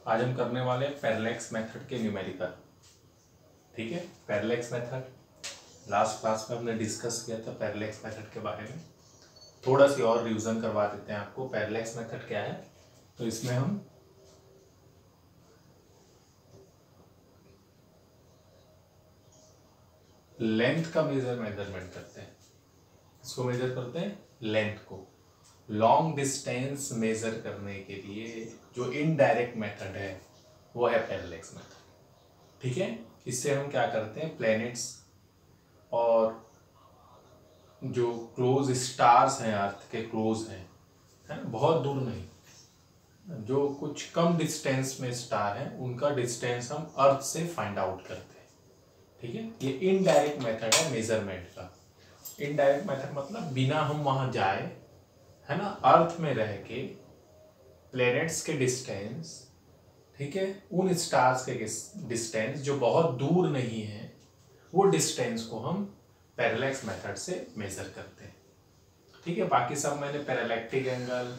आज हम करने वाले हैं पैरेलैक्स मेथड के न्यूमेरिकल। ठीक है, पैरेलैक्स मेथड लास्ट क्लास में हमने डिस्कस किया था पैरेलैक्स मेथड के बारे में। थोड़ा सी और रिवीजन करवा देते हैं आपको। पैरेलैक्स मेथड क्या है, तो इसमें हम लेंथ का मेजरमेंट करते हैं। इसको मेजर करते हैं लेंथ को। लॉन्ग डिस्टेंस मेजर करने के लिए जो इनडायरेक्ट मेथड है वो है पैरेलैक्स मेथड। ठीक है, इससे हम क्या करते हैं, प्लैनेट्स और जो क्लोज स्टार्स हैं, अर्थ के क्लोज हैं, है ना, बहुत दूर नहीं, जो कुछ कम डिस्टेंस में स्टार है उनका डिस्टेंस हम अर्थ से फाइंड आउट करते हैं। ठीक है, ये इनडायरेक्ट मेथड है मेजरमेंट का। इनडायरेक्ट मेथड मतलब बिना हम वहां जाए, है ना, अर्थ में रह के प्लैनेट्स के डिस्टेंस, ठीक है, उन स्टार्स के डिस्टेंस जो बहुत दूर नहीं है, वो डिस्टेंस को हम पैरेलैक्स मेथड से मेजर करते हैं। ठीक है, बाकी सब मैंने पैरेलैक्टिक एंगल,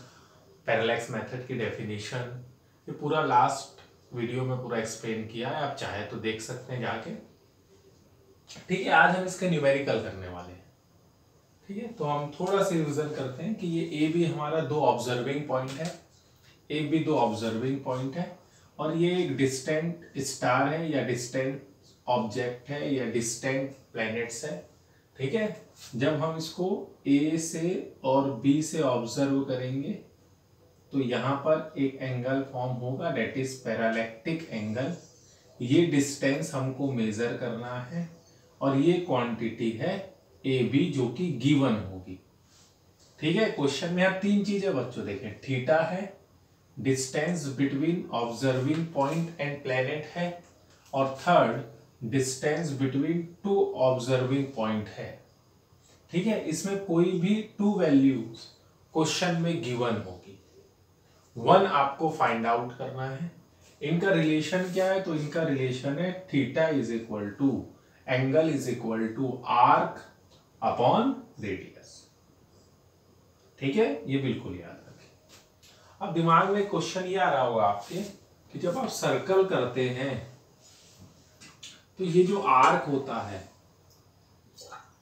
पैरेलैक्स मेथड की डेफिनेशन, ये पूरा लास्ट वीडियो में पूरा एक्सप्लेन किया है, आप चाहे तो देख सकते हैं जाके। ठीक है, आज हम इसके न्यूमेरिकल करने वाले हैं। ठीक है, तो हम थोड़ा सा रिविजन करते हैं कि ये ए बी हमारा दो ऑब्जर्विंग पॉइंट है, ए बी दो ऑब्जर्विंग पॉइंट है, और ये एक डिस्टेंट स्टार है या डिस्टेंट ऑब्जेक्ट है या डिस्टेंट प्लैनेट्स है। ठीक है, जब हम इसको ए से और बी से ऑब्जर्व करेंगे तो यहाँ पर एक एंगल फॉर्म होगा, डेट इज पैरालैक्टिक एंगल। ये डिस्टेंस हमको मेजर करना है और ये क्वांटिटी है ए बी जो कि गिवन होगी। ठीक है, क्वेश्चन में आप तीन चीजें बच्चों देखें, थीटा है, distance between observing point and planet है, और third distance between two observing point है। ठीक है, इसमें कोई भी टू वैल्यूज क्वेश्चन में गिवन होगी, वन आपको फाइंड आउट करना है। इनका रिलेशन क्या है, तो इनका रिलेशन है theta is equal to angle is equal to arc upon radius. ठीक है, ये बिल्कुल याद रखें। अब दिमाग में क्वेश्चन ये आ रहा होगा आपके कि जब आप सर्कल करते हैं तो ये जो आर्क होता है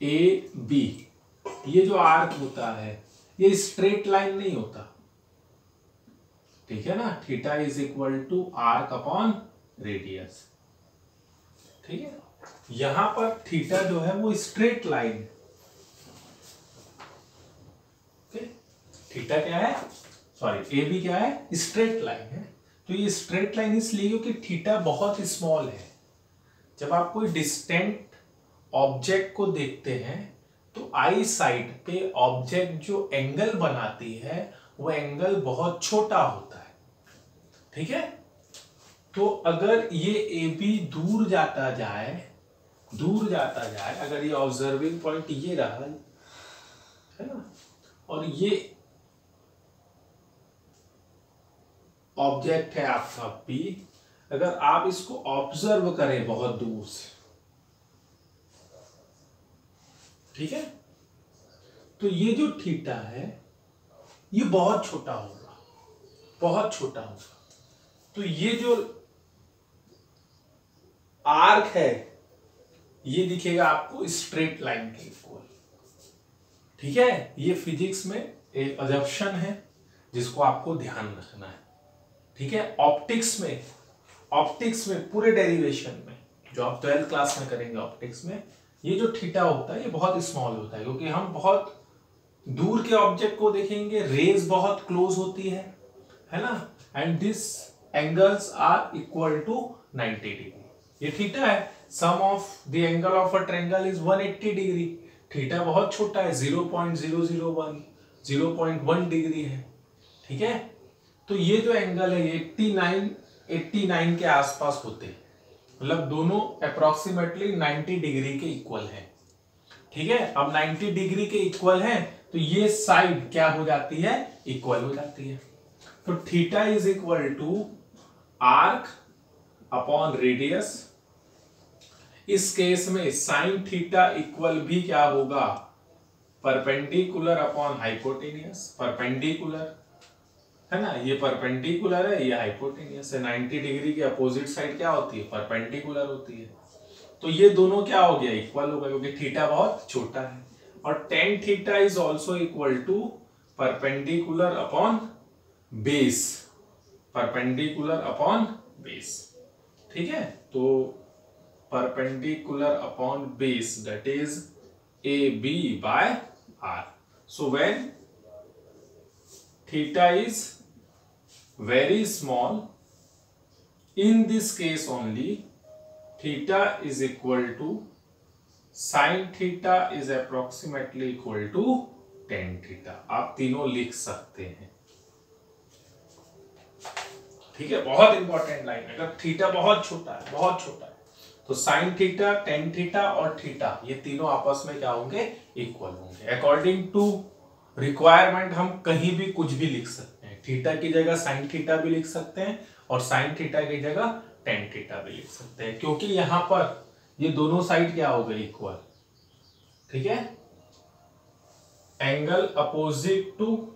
ए बी, ये जो आर्क होता है ये स्ट्रेट लाइन नहीं होता। ठीक है ना, theta is equal to arc upon radius. ठीक है, यहां पर थीटा जो है वो स्ट्रेट लाइन, थीटा क्या है, सॉरी ए बी क्या है, स्ट्रेट लाइन है। तो ये स्ट्रेट लाइन इसलिए क्योंकि थीटा बहुत स्मॉल है। जब आप कोई डिस्टेंट ऑब्जेक्ट को देखते हैं तो आई साइड पे ऑब्जेक्ट जो एंगल बनाती है वो एंगल बहुत छोटा होता है। ठीक है, तो अगर ये ए बी दूर जाता जाए, अगर ये ऑब्जर्विंग पॉइंट ये रहा है ना, और ये ऑब्जेक्ट है आपका पी, अगर आप इसको ऑब्जर्व करें बहुत दूर से, ठीक है, तो ये जो थीटा है ये बहुत छोटा होगा, बहुत छोटा होगा। तो ये जो आर्क है ये दिखेगा आपको स्ट्रेट लाइन के इक्वल। ठीक है, ये फिजिक्स में एक अजम्पशन है जिसको आपको ध्यान रखना है। ठीक है, ऑप्टिक्स में पूरे डेरिवेशन में जो आप 12th क्लास में करेंगे ऑप्टिक्स में, ये जो थीटा होता है ये बहुत स्मॉल होता है क्योंकि हम बहुत दूर के ऑब्जेक्ट को देखेंगे, रेज बहुत क्लोज होती है ना, and this angles are equal to 90 degree. ये थीटा है, sum of the angle of a triangle is 180 degree. Theta बहुत छोटा है, 0.001 0.1 डिग्री है। ठीक है, तो ये जो एंगल है ये 89 के आसपास होते हैं, मतलब दोनों अप्रोक्सीमेटली 90 डिग्री के इक्वल है। ठीक है, अब 90 डिग्री के इक्वल है तो ये साइड क्या हो जाती है, इक्वल हो जाती है। तो theta is equal to arc upon radius. इस केस में साइन थीटा इक्वल भी क्या होगा, परपेंडिकुलर अपॉन हाइपोटेनियस, परपेंडिकुलर। है ना, ये परपेंडिकुलर है, ये हाइपोटेन्यूस है। 90 डिग्री की अपोजिट साइड क्या होती है, परपेंडिकुलर होती है। तो ये दोनों क्या हो गया, इक्वल हो गया, क्योंकि थीटा बहुत छोटा है। और tan theta is also equal to perpendicular upon base, perpendicular upon base. ठीक है, तो perpendicular upon base that is AB by R. So when theta is very small, in this case only theta is equal to sin theta is approximately equal to tan theta. आप तीनों लिख सकते हैं। ठीक है, बहुत इंपॉर्टेंट लाइन है। अगर थीटा बहुत छोटा है, बहुत छोटा है, तो साइन थीटा, टेन थीटा और थीटा ये तीनों आपस में क्या होंगे, इक्वल होंगे। अकॉर्डिंग टू रिक्वायरमेंट हम कहीं भी कुछ भी लिख सकते हैं। थीटा की जगह साइन थीटा भी लिख सकते हैं और साइन थीटा की जगह टेन थीटा भी लिख सकते हैं, क्योंकि यहां पर ये दोनों साइड क्या हो गए, इक्वल। ठीक है, angle opposite to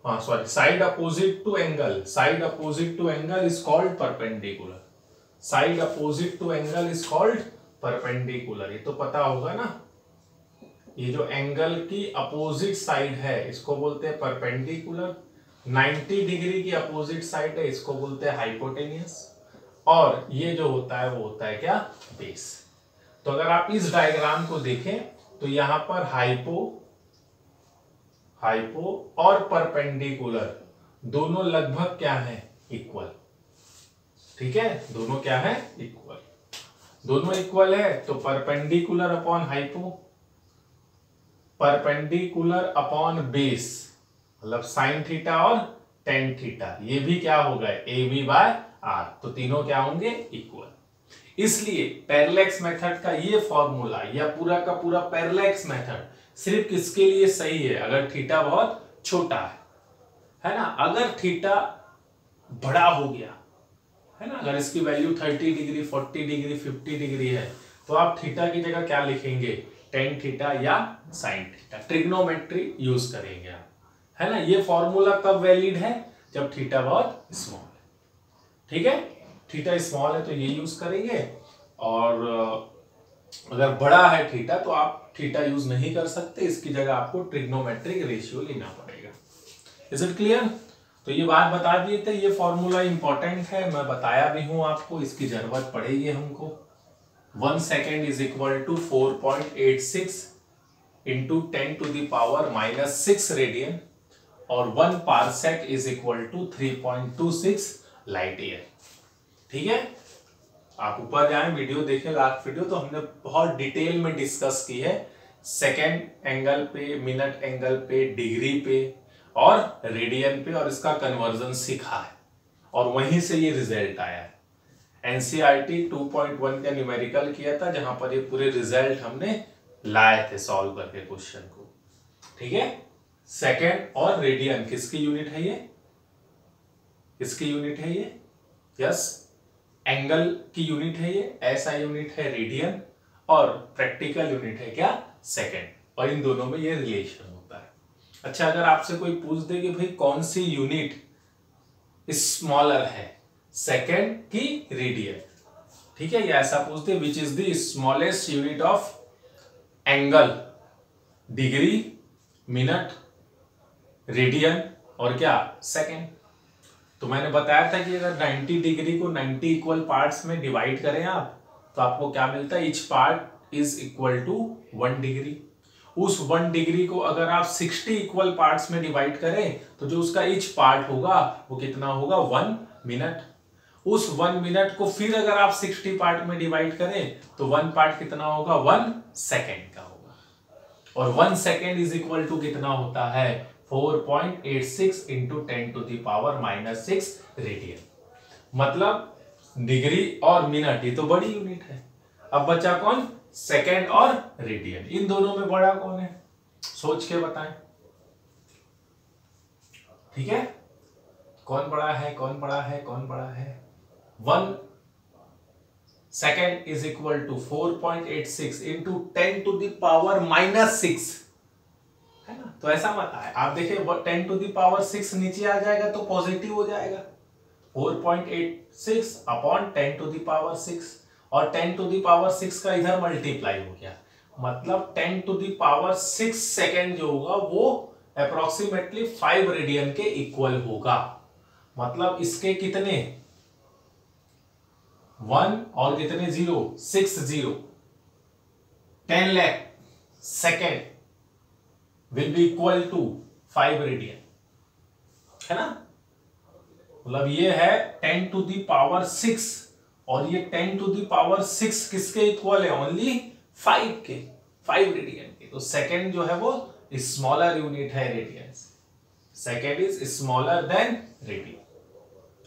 side opposite to angle, side opposite to angle is called perpendicular. Side opposite to angle is called perpendicular. ये तो पता होगा ना, ये जो एंगल की अपोजिट साइड है इसको बोलते हैं परपेंडिकुलर। 90 डिग्री की अपोजिट साइड है, इसको बोलते हैं हाइपोटेन्यूस। और ये जो होता है वो होता है क्या, बेस। तो अगर आप इस डायग्राम को देखें तो यहां पर हाइपो और परपेंडिकुलर दोनों लगभग क्या है, इक्वल। ठीक है, दोनों क्या है, इक्वल। दोनों इक्वल है तो perpendicular upon hypo, perpendicular upon base, मतलब साइन थीटा और टेन थीटा, ये भी क्या होगा, AB by R। तो तीनों क्या होंगे, इक्वल। इसलिए पैरेलैक्स मेथड का ये फॉर्मूला या पूरा का पूरा पैरेलैक्स मेथड सिर्फ किसके लिए सही है, अगर थीटा बहुत छोटा है ना। अगर थीटा बड़ा हो गया है ना, अगर इसकी वैल्यू 30 डिग्री, 40 डिग्री, 50 डिग्री है, तो आप थीटा की जगह क्या लिखेंगे, टेन थीटा या साइन थीटा। ट्रिग्नोमेट्री यूज करेंगे आप, है ना। ये फॉर्मूला कब वैलिड है, जब थीटा बहुत स्मॉल है। ठीक है, थीटा स्मॉल है तो ये यूज करेंगे, और अगर बड़ा है थीटा तो आप थीटा यूज नहीं कर सकते, इसकी जगह आपको ट्रिग्नोमेट्रिक रेशियो लेना पड़ेगा। Is it clear. तो ये बात बता दिए थे, ये फॉर्मूला इंपॉर्टेंट है, मैं बताया भी हूं आपको, इसकी जरूरत पड़ेगी हमको। 1 second is equal to 4.86 into 10 to the power -6 radian, और 1 parsec is equal to 3.26 light year. ठीक है, आप ऊपर जाएं, वीडियो देखें, लास्ट वीडियो, तो हमने बहुत डिटेल में डिस्कस की है, सेकेंड एंगल पे, मिनट एंगल पे, डिग्री पे और रेडियन पे, और इसका कन्वर्जन सीखा है, और वहीं से ये रिजल्ट आया है। एनसीईआरटी 2.1 का न्यूमेरिकल किया था, जहां पर ये पूरे रिजल्ट हमने लाए थे सॉल्व करके क्वेश्चन को। ठीक है, सेकेंड और रेडियन किसकी यूनिट है, ये किसकी यूनिट है, ये यस एंगल की यूनिट है, ये ऐसा यूनिट है रेडियन, और प्रैक्टिकल यूनिट है क्या, सेकेंड, और इन दोनों में ये रिलेशन होता है। अच्छा, अगर आपसे कोई पूछ दे कि भाई कौन सी यूनिट स्मॉलर है, सेकेंड की रेडियन, ठीक है, या ऐसा पूछ दे which is the smallest unit of angle, degree, minute, radian और क्या, सेकेंड। तो मैंने बताया था कि अगर 90 डिग्री को 90 इक्वल पार्ट्स में डिवाइड करें आप, तो आपको क्या मिलता है, each part is equal to 1 degree. उस 1 डिग्री को अगर आप 60 इक्वल पार्ट्स में डिवाइड करें, तो जो उसका ईच पार्ट होगा वो कितना होगा, 1 मिनट। उस 1 मिनट को फिर अगर आप 60 पार्ट में डिवाइड करें, तो 1 पार्ट कितना होगा, 1 सेकेंड का होगा, और 1 सेकेंड इज इक्वल टू कितना होता है, 4.86 into 10 to the power -6 radian. मतलब डिग्री और मिनट ये तो बड़ी यूनिट है, अब बचा कौन, सेकेंड और रेडियन। इन दोनों में बड़ा कौन है, सोच के बताएं। ठीक है, कौन बड़ा है, कौन बड़ा है, कौन बड़ा है। 1 second is equal to 4.86 into 10 to the power -6 है ना। तो ऐसा मत आए, आप देखिए 10⁶ नीचे आ जाएगा तो पॉजिटिव हो जाएगा, 4.86 अपॉन 10⁶, और 10⁶ का इधर मल्टीप्लाई हो गया, मतलब 10⁶ सेकेंड जो होगा वो अप्रोक्सीमेटली 5 रेडियन के इक्वल होगा। मतलब इसके कितने 1 और कितने 0, 6 0, 10 lakh second will be equal to 5 radian, है ना। मतलब ये है 10⁶, और ये 10⁶ किसके इक्वल है, ओनली 5 के, 5 रेडियन के। तो सेकेंड जो है वो स्मॉलर यूनिट है रेडियन से, second is smaller than radian,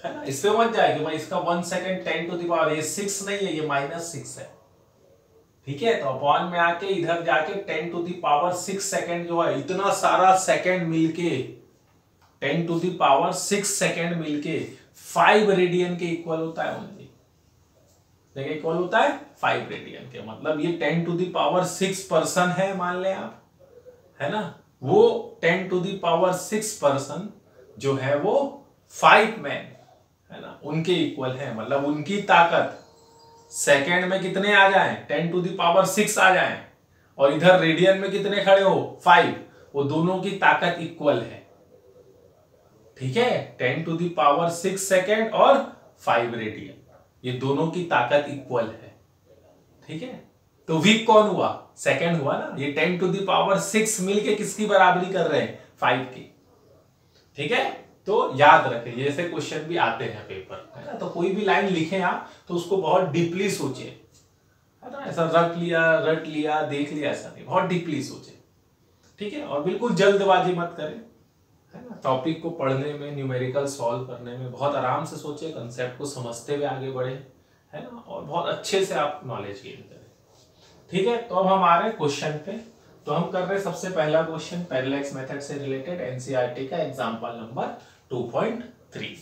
है ना। इससे मत जाए कि भाई इसका 1 सेकेंड 10⁻, ये 6 नहीं है, ये -6 है, ठीक है। तो अपॉन में आके इधर जाके 10⁶ सेकेंड जो है, इतना सारा सेकेंड मिलके 10⁶ सेकेंड मिलके 5 रेडियन के इक्वल होता है ओनली, देखिए इक्वल होता है 5 रेडियन के। मतलब ये 10⁶ पर्सन है मान लें आप, है ना, वो 10⁶ पर्सन जो है वो 5 मैन, है ना, उनके इक्वल है। मतलब उनकी ताकत सेकेंड में कितने आ जाएं, 10⁶ आ जाएं, और इधर रेडियन में कितने खड़े हो 5, वो दोनों की ताकत इक्वल है, ठीक है। 10⁶ सेकेंड और 5 रेडियन, ये दोनों की ताकत इक्वल है, ठीक है। तो वीक कौन हुआ, सेकेंड हुआ ना। ये 10⁶ मिलके किसकी बराबरी कर रहे हैं, 5 की, ठीक है। तो याद रखें, ये ऐसे क्वेश्चन भी आते हैं पेपर, है ना। तो कोई भी लाइन लिखें आप तो उसको बहुत डीपली सोचे, है ना। ऐसा रट लिया देख लिया, ऐसा नहीं, बहुत डीपली सोचे, ठीक है। और बिल्कुल जल्दबाजी मत करें, है ना। टॉपिक को पढ़ने में, न्यूमेरिकल सॉल्व करने में बहुत आराम से सोचे, कंसेप्ट को समझते हुए आगे बढ़े, है ना, और बहुत अच्छे से आप नॉलेज गेन करें, ठीक है। तो अब हम आ रहे हैं क्वेश्चन पे। तो हम कर रहे हैं सबसे पहला क्वेश्चन पैरेलल मेथड से रिलेटेड, एनसीईआरटी का एग्जांपल नंबर 2.3।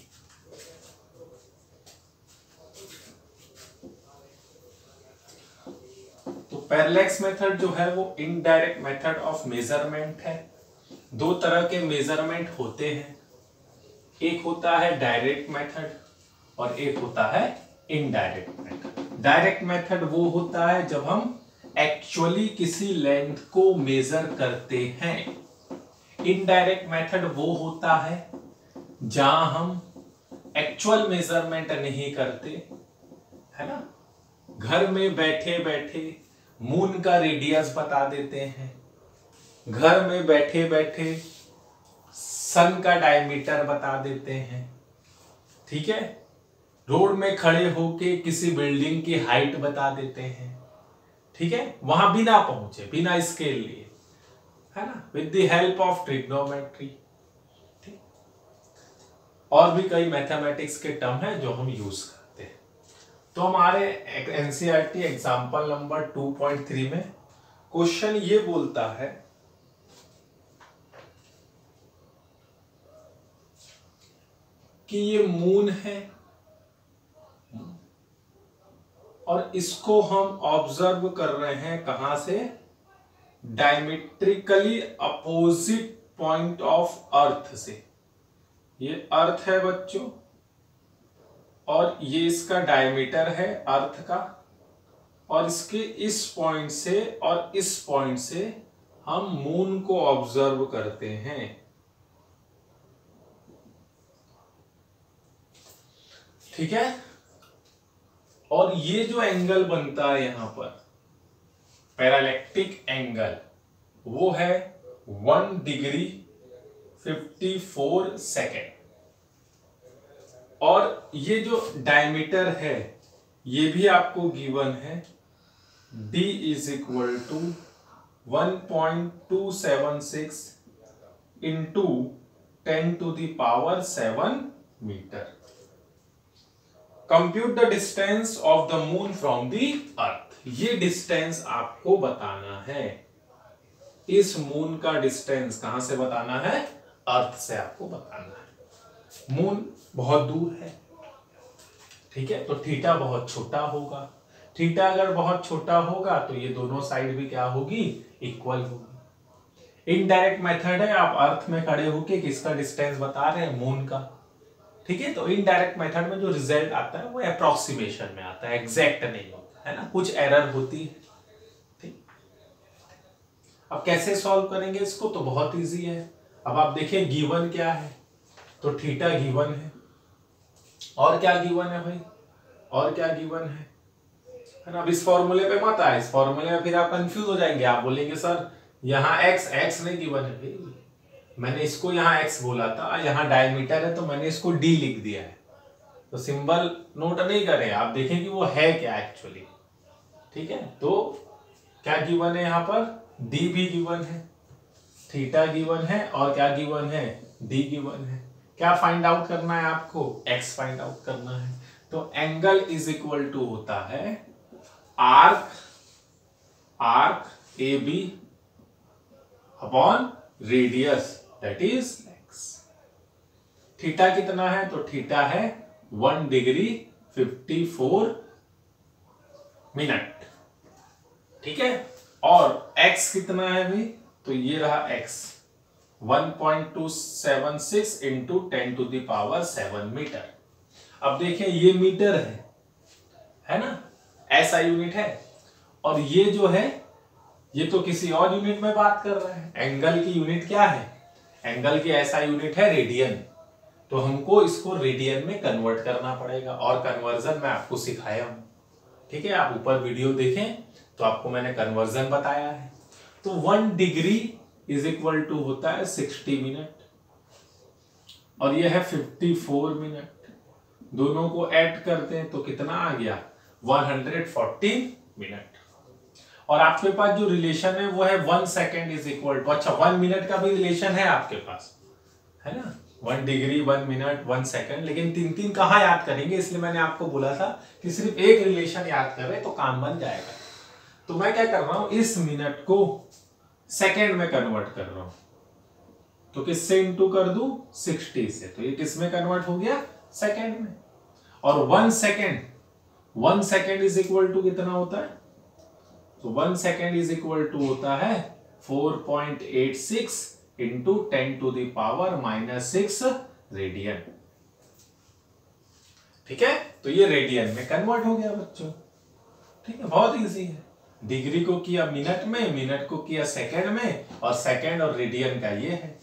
तो पैरेलल मेथड जो है वो इनडायरेक्ट मेथड ऑफ मेजरमेंट है। दो तरह के मेजरमेंट होते हैं, एक होता है डायरेक्ट मेथड और एक होता है इनडायरेक्ट मेथड। डायरेक्ट मेथड वो होता है जब हम एक्चुअली किसी लेंथ को मेजर करते हैं। इनडायरेक्ट मेथड वो होता है जहां हम एक्चुअल मेजरमेंट नहीं करते, है ना। घर में बैठे बैठे मून का रेडियस बता देते हैं, घर में बैठे बैठे सन का डायमीटर बता देते हैं, ठीक है। रोड में खड़े होके किसी बिल्डिंग की हाइट बता देते हैं, ठीक है, वहां बिना पहुंचे, बिना स्केल लिए, है ना, with the help of trigonometry. ठीक, और भी कई मैथमेटिक्स के टर्म है जो हम यूज करते हैं। तो हमारे एनसीईआरटी एग्जांपल नंबर 2.3 में क्वेश्चन ये बोलता है कि ये मून है और इसको हम ऑब्जर्व कर रहे हैं कहां से, diametrically opposite point of earth से। ये अर्थ है बच्चों, और ये इसका डायमीटर है अर्थ का, और इसके इस पॉइंट से और इस पॉइंट से हम मून को ऑब्जर्व करते हैं, ठीक है। और ये जो एंगल बनता है यहां पर पैरालैक्टिक एंगल, वो है 1 डिग्री 54 सेकेंड। और ये जो डायमीटर है ये भी आपको गिवन है, d is equal to 1.276 into 10⁷ metre. Compute the distance of the moon from the earth. ये डिस्टेंस आपको बताना है, इस मून का डिस्टेंस कहां से बताना है, अर्थ से आपको बताना है। मून बहुत दूर है, ठीक है, तो थीटा बहुत छोटा होगा। थीटा अगर बहुत छोटा होगा तो ये दोनों साइड भी क्या होगी, इक्वल होगी। इनडायरेक्ट मेथड है, आप अर्थ में खड़े होके किसका डिस्टेंस बता रहे हैं, मून का। ठीक है, तो इनडायरेक्ट मेथड में जो रिजल्ट आता है वो अप्रोक्सीमेशन में आता है, एग्जैक्ट नहीं होता है ना, कुछ एरर होती है। ठीक, अब कैसे सॉल्व करेंगे इसको, तो बहुत इजी है। अब आप देखें गिवन क्या है, तो थीटा गिवन है, और क्या गिवन है भाई, और क्या गिवन है ना। अब इस फॉर्मूले पे मत आए, इस फॉर्मूले में फिर आप कंफ्यूज हो जाएंगे, आप बोलेंगे सर यहाँ x नहीं गिवन है भाई, मैंने इसको यहाँ x बोला था, यहाँ डायमीटर है तो मैंने इसको d लिख दिया है, तो सिंबल नोट नहीं करें, आप देखें कि वो है क्या एक्चुअली। ठीक है, तो क्या गिवन है यहाँ पर, d भी गिवन है, थीटा गिवन है, और क्या गिवन है, d गिवन है। क्या फाइंड आउट करना है आपको, x फाइंड आउट करना है। तो एंगल इज इक्वल टू होता है arc A B upon radius that is x। थीटा कितना है, तो थीटा है 1 डिग्री 54 मिनट। ठीक है, और x कितना है भाई, तो ये रहा x 1.276 into 10 to the power 7 metre. अब देखें ये मीटर है ना, ऐसा यूनिट है, और ये जो है ये तो किसी और यूनिट में बात कर रहे हैं। एंगल की यूनिट क्या है, एंगल की ऐसा यूनिट है रेडियन, तो हमको इसको रेडियन में कन्वर्ट करना पड़ेगा, और कन्वर्जन मैं आपको सिखाया हूं। ठीक है, आप ऊपर वीडियो देखें तो आपको मैंने कन्वर्जन बताया है। तो 1 डिग्री इज इक्वल टू होता है 60 मिनट, और यह है 54 मिनट, दोनों को ऐड करते हैं तो कितना आ गया, 114 मिनट। और आपके पास जो रिलेशन है वो है 1 सेकेंड इज इक्वल टू, अच्छा 1 मिनट का भी रिलेशन है आपके पास, है ना, 1 डिग्री 1 मिनट 1 सेकेंड, लेकिन 3 कहां याद करेंगे, इसलिए मैंने आपको बोला था कि सिर्फ एक रिलेशन याद करें तो काम बन जाएगा। तो मैं क्या कर रहा हूं, इस मिनट को सेकेंड में कन्वर्ट कर रहा हूं, तो किससे इंटू कर दूं, 60 से, तो ये किस में कन्वर्ट हो गया, सेकेंड में। और 1 सेकेंड इज इक्वल टू कितना होता है, तो 1 सेकेंड इज इक्वल टू होता है 4.86 into 10 to the power -6 radian. ठीक है, तो ये रेडियन में कन्वर्ट हो गया बच्चों। ठीक है, बहुत इजी है, डिग्री को किया मिनट में, मिनट को किया सेकेंड में, और सेकेंड और रेडियन का ये है,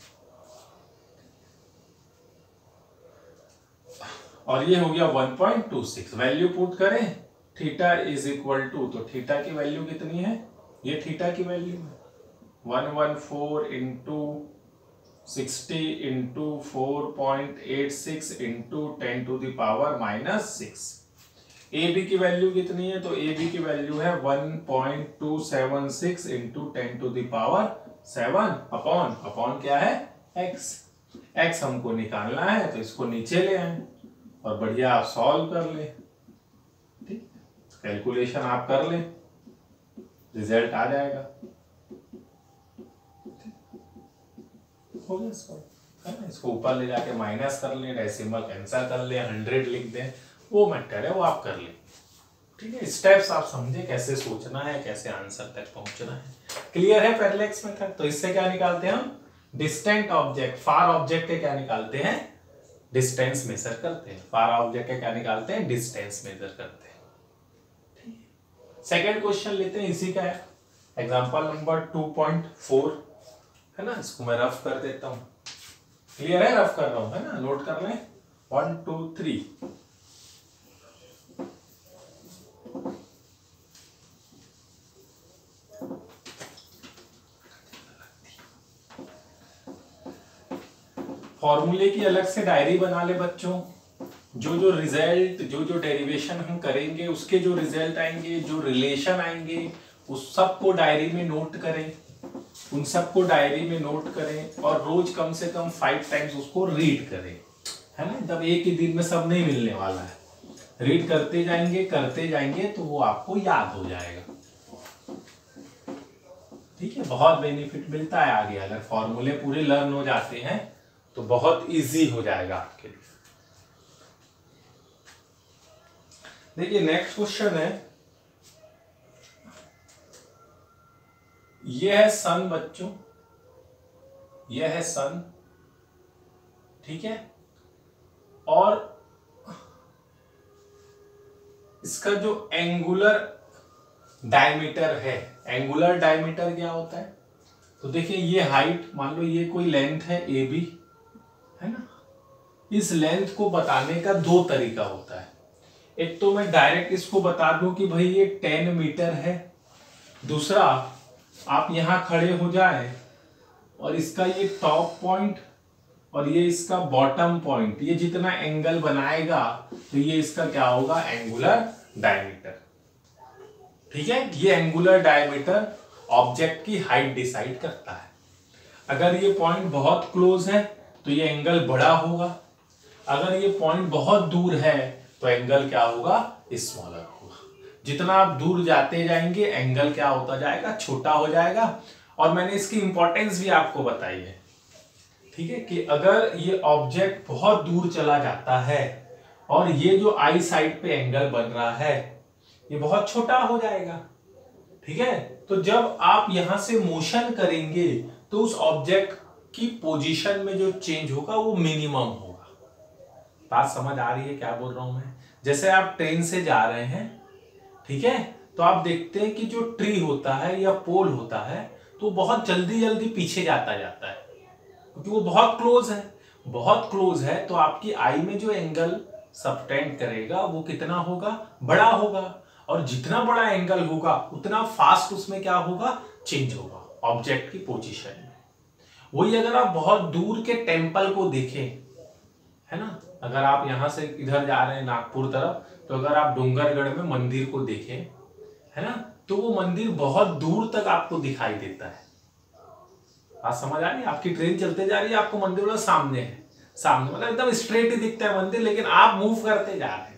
और ये हो गया 1.26। वैल्यू पुट करें, थीटा इज इक्वल टू, तो थीटा की वैल्यू कितनी है, ये थीटा की वैल्यू है 114 into 60 into 4.86 into 10 to the power -6। A B की वैल्यू कितनी है, तो ए बी की वैल्यू है 1.276 into 10 to the power 7 upon क्या है, x हमको निकालना है, तो इसको नीचे ले आए और बढ़िया आप सॉल्व कर ले, ठीक, कैलकुलेशन आप कर ले, रिजल्ट आ जाएगा, हो गया सॉल्व, है ना। इसको ऊपर ले जाके माइनस कर ले, डेसिमल कैंसिल कर ले, 100 लिख दें, वो मेथड है, वो आप कर ले। ठीक है, स्टेप्स आप समझे कैसे सोचना है, कैसे आंसर तक पहुंचना है। क्लियर है पैरेलैक्स मेथड। तो इससे क्या निकालते हैं हम, डिस्टेंट ऑब्जेक्ट, फार ऑब्जेक्ट के क्या निकालते हैं, डिस्टेंस मेजर करते हैं, फार ऑब्जेक्ट के क्या निकालते हैं, डिस्टेंस मेजर करते हैं। ठीक है, सेकेंड क्वेश्चन लेते हैं, इसी का है, एग्जांपल नंबर 2.4, है ना। इसको मैं रफ कर देता हूं, क्लियर है, रफ कर रहा हूं, है ना, नोट कर लें, 1 2 3। फॉर्मूले की अलग से डायरी बना ले बच्चों, जो रिजल्ट, जो डेरिवेशन हम करेंगे, उसके जो रिजल्ट आएंगे, जो रिलेशन आएंगे, उस सबको डायरी में नोट करें, उन सबको डायरी में नोट करें, और रोज कम से कम 5 टाइम्स उसको रीड करें, है ना। तब एक ही दिन में सब नहीं मिलने वाला है, रीड करते जाएंगे तो वो आपको याद हो जाएगा। ठीक है, बहुत बेनिफिट मिलता है आगे, अगर फॉर्मूले पूरे लर्न हो जाते हैं तो बहुत इजी हो जाएगा आपके लिए। देखिए नेक्स्ट क्वेश्चन है, ये है सन बच्चों, यह है सन, ठीक है, और इसका जो एंगुलर डायमीटर है, एंगुलर डायमीटर क्या होता है, तो देखिए ये हाइट, मान लो ये कोई लेंथ है ए बी, है ना। इस लेंथ को बताने का दो तरीका होता है। एक तो मैं डायरेक्ट इसको बता दूं कि भाई ये 10 मीटर है, दूसरा आप यहां खड़े हो जाए और इसका ये टॉप पॉइंट और ये इसका बॉटम पॉइंट, ये जितना एंगल बनाएगा तो ये इसका क्या होगा, एंगुलर डायमीटर, ठीक है। ये एंगुलर डायमीटर ऑब्जेक्ट की हाइट डिसाइड करता है। अगर ये पॉइंट बहुत क्लोज है तो ये एंगल बड़ा होगा, अगर ये पॉइंट बहुत दूर है तो एंगल क्या होगा, स्मॉलर होगा। जितना आप दूर जाते जाएंगे एंगल क्या होता जाएगा, छोटा हो जाएगा। और मैंने इसकी इंपॉर्टेंस भी आपको बताई है, ठीक है, कि अगर ये ऑब्जेक्ट बहुत दूर चला जाता है और ये जो आई साइड पे एंगल बन रहा है ये बहुत छोटा हो जाएगा, ठीक है। तो जब आप यहां से मोशन करेंगे तो उस ऑब्जेक्ट की पोजीशन में जो चेंज होगा वो मिनिमम होगा। बात समझ आ रही है क्या बोल रहा हूं मैं? जैसे आप ट्रेन से जा रहे हैं, ठीक है, तो आप देखते हैं कि जो ट्री होता है या पोल होता है तो बहुत जल्दी जल्दी पीछे जाता जाता है क्योंकि वो बहुत क्लोज है। बहुत क्लोज है तो आपकी आई में जो एंगल सबटेंड करेगा वो कितना होगा, बड़ा होगा। और जितना बड़ा एंगल होगा उतना फास्ट उसमें क्या होगा, चेंज होगा ऑब्जेक्ट की पोजीशन में। वही अगर आप बहुत दूर के टेंपल को देखें, है ना, अगर आप यहां से इधर जा रहे हैं नागपुर तरफ, तो अगर आप डोंगरगढ़ में मंदिर को देखें, है ना, तो वो मंदिर बहुत दूर तक आपको दिखाई देता है। बात समझ आ रही है? आपकी ट्रेन चलते जा रही है, आपको मंदिर वाला सामने है, सामने मतलब एकदम स्ट्रेट ही दिखता है मंदिर, लेकिन आप मूव करते जा रहे हैं।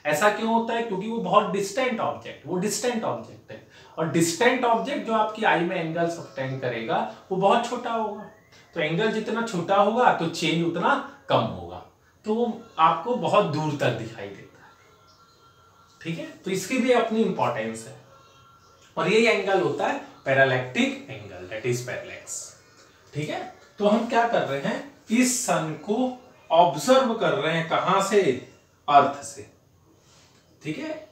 ऐसा क्यों होता है? क्योंकि वो बहुत डिस्टेंट ऑब्जेक्ट, वो डिस्टेंट ऑब्जेक्ट है, और डिस्टेंट ऑब्जेक्ट जो आपकी आई में एंगल सबटेंड करेगा वो बहुत छोटा होगा। तो एंगल जितना छोटा होगा तो चेंज उतना कम होगा, तो वो आपको बहुत दूर तक दिखाई देता है, ठीक है। तो इसकी भी अपनी इंपॉर्टेंस है। और यही एंगल होता है पैरालैक्टिक एंगल, दैट इज पैरेलैक्स, ठीक है। तो हम क्या कर रहे हैं, इस सन को ऑब्जर्व कर रहे हैं, कहां से, अर्थ से, ठीक है।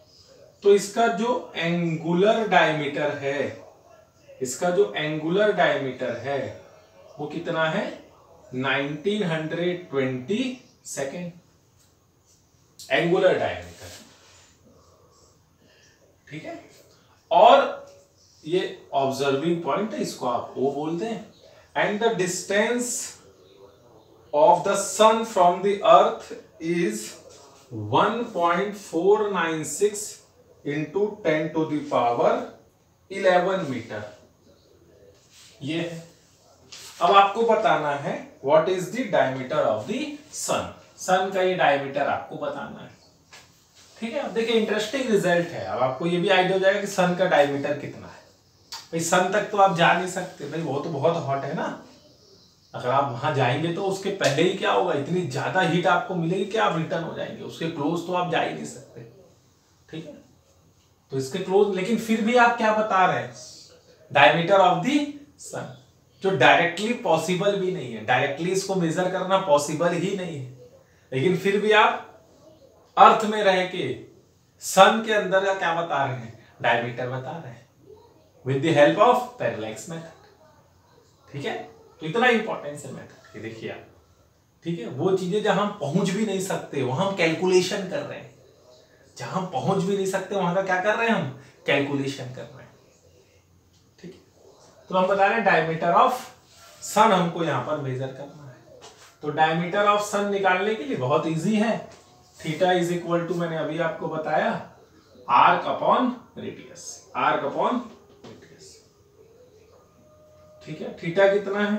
तो इसका जो एंगुलर डायमीटर है, इसका जो एंगुलर डायमीटर है वो कितना है, 1920 सेकेंड, एंगुलर डायमीटर, ठीक है। और ये ऑब्जर्विंग पॉइंट है, इसको आप O बोलते हैं। And the distance of the sun from the earth is 1.496 into 10 to the power 11 metre, ये है। अब आपको बताना है what is the diameter of the sun, sun का ये डायमीटर आपको बताना है, ठीक है। अब देखिए इंटरेस्टिंग रिजल्ट है। अब आपको ये भी आइडिया हो जाएगा कि सन का डायमीटर कितना है। भाई सन तक तो आप जा नहीं सकते, भाई वो तो बहुत हॉट है ना। अगर आप वहां जाएंगे तो उसके पहले ही क्या होगा, इतनी ज्यादा हीट आपको मिलेगी कि आप रिटर्न हो जाएंगे, उसके क्लोज तो आप जा ही नहीं सकते, ठीक है। तो इसके क्लोज, लेकिन फिर भी आप क्या बता रहे हैं, डायमीटर ऑफ द सन, जो डायरेक्टली पॉसिबल भी नहीं है, डायरेक्टली इसको मेजर करना पॉसिबल ही नहीं है, लेकिन फिर भी आप अर्थ में रह के सन के अंदर का क्या बता रहे हैं, डायमीटर बता रहे हैं, with the help of parallax method, ठीक है। तो इतना इंपॉर्टेंस है मेथड की, देखिए आप, ठीक है। वो चीजें जहां हम पहुंच भी नहीं सकते वहां हम कैलकुलेशन कर रहे हैं, जहां हम पहुंच भी नहीं सकते वहां का क्या कर रहे हैं, हम कैलकुलेशन कर रहे हैं, ठीक है। तो हम बता रहे हैं डायमीटर ऑफ सन हमको यहां पर मेजर करना है। तो डायमीटर ऑफ सन निकालने के लिए बहुत इजी है, थीटा इज इक्वल टू, मैंने अभी आपको बताया, arc upon radius, arc upon radius, ठीक है। थीटा कितना है,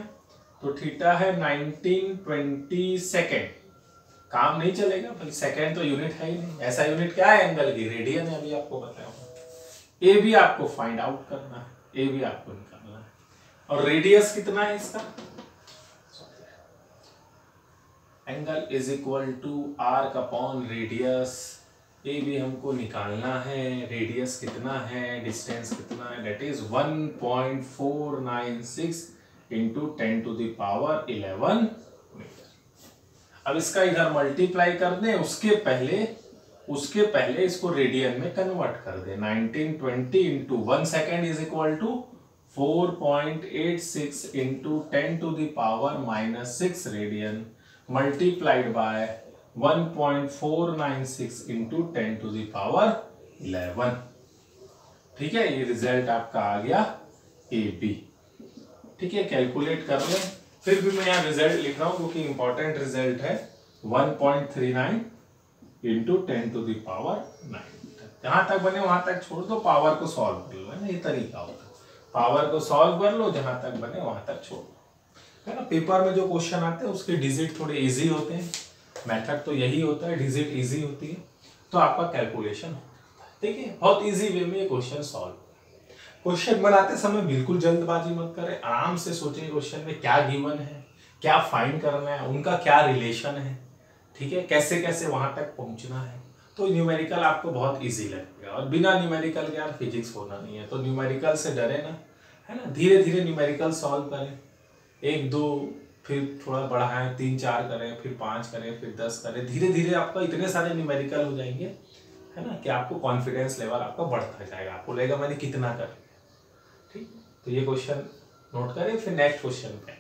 तो थीटा है 1920 सेकेंड। काम नहीं चलेगा भाई, सेकेंड तो यूनिट है ही नहीं, ऐसा यूनिट क्या है, एंगल की, रेडियन है, अभी आपको बताया। ए भी आपको फाइंड आउट करना है, ए भी आपको निकालना है। और रेडियस कितना है इसका, angle is equal to arc upon radius, ए भी हमको निकालना है, रेडियस कितना है, डिस्टेंस कितना है, that is 1.496 into 10 to the power 11 metre. अब इसका इधर मल्टीप्लाई कर दें, उसके पहले इसको रेडियन में कन्वर्ट कर दें। 1920 into 1 second is equal to 4.86 into 10 to the power -6 radian multiplied by 1.496 into 10 to the power 11। ठीक है, ये रिजल्ट आपका आ गया AB। ठीक है, कैलकुलेट कर लें। फिर भी मैं यहाँ रिजल्ट लिख रहा हूं क्योंकि इंपॉर्टेंट रिजल्ट है। 1.39 इंटू 10 टू द पावर 9। जहां तक बने वहां तक छोड़ दो, पावर को सॉल्व कर लो, है ना, ये तरीका होता है। पावर को सॉल्व कर लो, जहां तक बने वहां तक छोड़ दो, है ना। पेपर में जो क्वेश्चन आते हैं उसके डिजिट थोड़े इजी होते हैं, मेथड तो यही होता है, डिजिट इजी होती है तो आपका कैलकुलेशन होता है। ठीक है, बहुत इजी वे में ये क्वेश्चन सॉल्व। क्वेश्चन बनाते समय बिल्कुल जल्दबाजी मत करें, आराम से सोचें क्वेश्चन में क्या गिवन है, क्या फाइंड करना है, उनका क्या रिलेशन है, ठीक है, कैसे कैसे वहां तक पहुंचना है। तो न्यूमेरिकल आपको बहुत इजी लगेगा। और बिना न्यूमेरिकल के यार फिजिक्स होना नहीं है, तो न्यूमेरिकल से डरे ना, है ना। धीरे धीरे न्यूमेरिकल सॉल्व करें, 1 2 फिर थोड़ा बढ़ाएं, 3 4 करें, फिर 5 करें, फिर 10 करें। धीरे धीरे आपका इतने सारे न्यूमेरिकल हो जाएंगे, है ना, कि आपको कॉन्फिडेंस लेवल आपका बढ़ता जाएगा, आपको लगेगा मैंने कितना कर। ठीक, तो ये क्वेश्चन नोट करें, फिर नेक्स्ट क्वेश्चन पे आते हैं।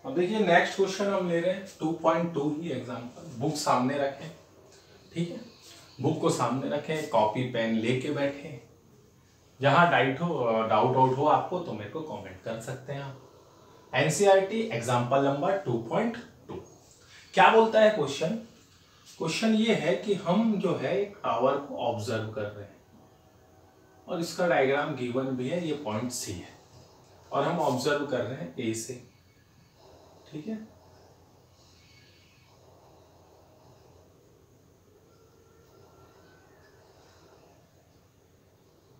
अब देखिए नेक्स्ट क्वेश्चन हम ले रहे हैं 2.2 ही एग्जांपल। बुक सामने रखें, ठीक है, बुक को सामने रखें, कॉपी पेन लेके बैठे। जहां डाउट आउट हो आपको तो मेरे को कमेंट कर सकते हैं आप। एनसीईआरटी एग्जांपल नंबर 2.2 क्या बोलता है क्वेश्चन? क्वेश्चन ये है कि हम जो है एक टावर को ऑब्जर्व कर रहे हैं और इसका डायग्राम गिवन भी है, ये पॉइंट सी है और हम ऑब्जर्व कर रहे हैं ए से। ठीक है,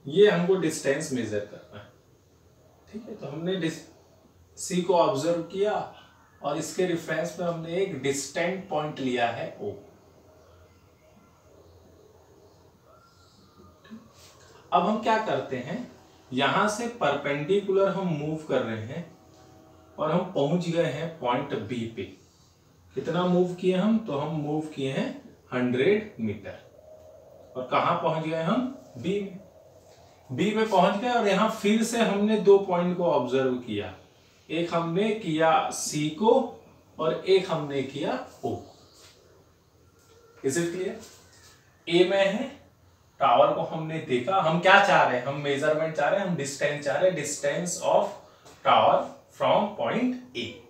ये हमको डिस्टेंस मेजर करना है। ठीक है, तो हमने सी को ऑब्जर्व किया और इसके रेफरेंस में हमने एक डिस्टेंट पॉइंट लिया है ओ। अब हम क्या करते हैं, यहां से परपेंडिकुलर हम मूव कर रहे हैं और हम पहुंच गए हैं पॉइंट बी पे। कितना मूव किए हम? तो हम मूव किए हैं 100 मीटर। और कहां पहुंच गए हम? बी में। बी में पहुंच गए और यहां फिर से हमने 2 पॉइंट को ऑब्जर्व किया। एक हमने किया सी को और एक हमने किया O. Is it clear? A में है, टावर को हमने देखा। हम क्या चाह रहे हैं? हम मेजरमेंट चाह रहे हैं, हम डिस्टेंस चाह रहे हैं, distance of tower from point A.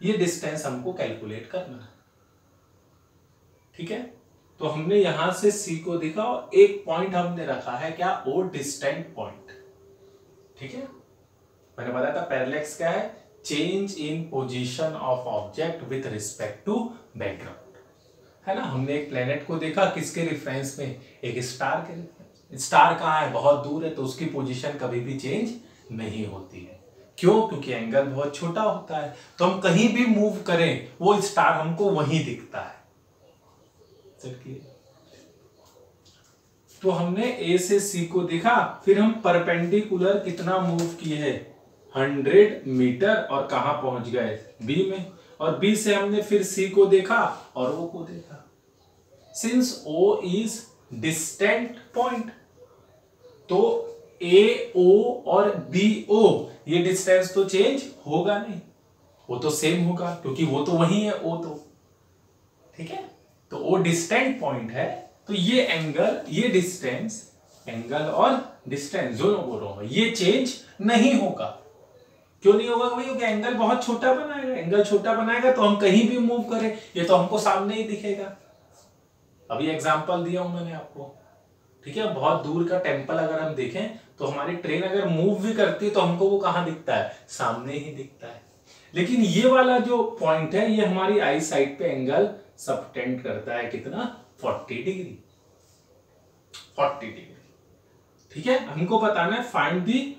ये डिस्टेंस हमको कैलकुलेट करना है। ठीक है, तो हमने यहां से सी को देखा और एक पॉइंट हमने रखा है, क्या? O, distant point. ठीक है, मैंने बताया था पैरेलैक्स क्या है? Change in position of object with respect to background, है ना। हमने एक प्लेनेट को देखा, किसके रेफरेंस में? एक स्टार के रेफरेंस। स्टार कहाँ है? बहुत दूर है, तो उसकी पोजीशन कभी भी चेंज नहीं होती है। क्यों? क्योंकि एंगल बहुत छोटा होता है, तो हम कहीं भी मूव करें वो स्टार हमको वहीं दिखता है। तो हमने ए से सी को देखा, फिर हम परपेंडिकुलर कितना मूव किए हैं? 100 मीटर। और कहां पहुंच गए? बी में। और बी से हमने फिर सी को देखा और ओ को देखा। Since O is distant point, तो ए ओ और बी ओ ये डिस्टेंस तो चेंज होगा नहीं, वो तो सेम होगा क्योंकि वो तो वही है ओ तो। ठीक है, तो ओ डिस्टेंट पॉइंट है, तो ये एंगल, ये डिस्टेंस, एंगल और डिस्टेंस दोनों बोल रहा हूं ये चेंज नहीं होगा। क्यों नहीं होगा भाई? क्योंकि एंगल बहुत छोटा बनाएगा। एंगल छोटा बनाएगा तो हम कहीं भी मूव करें ये तो हमको सामने ही दिखेगा। अभी एग्जांपल दिया हूं मैंने आपको। ठीक है, बहुत दूर का टेंपल अगर हम देखें तो हमारी ट्रेन अगर मूव भी करती है तो हमको वो कहां दिखता है? सामने ही दिखता है। लेकिन ये वाला जो पॉइंट है ये हमारी आई साइड पे एंगल सबटेंड करता है कितना? 40 डिग्री। 40 डिग्री। ठीक है, हमको बताना है find the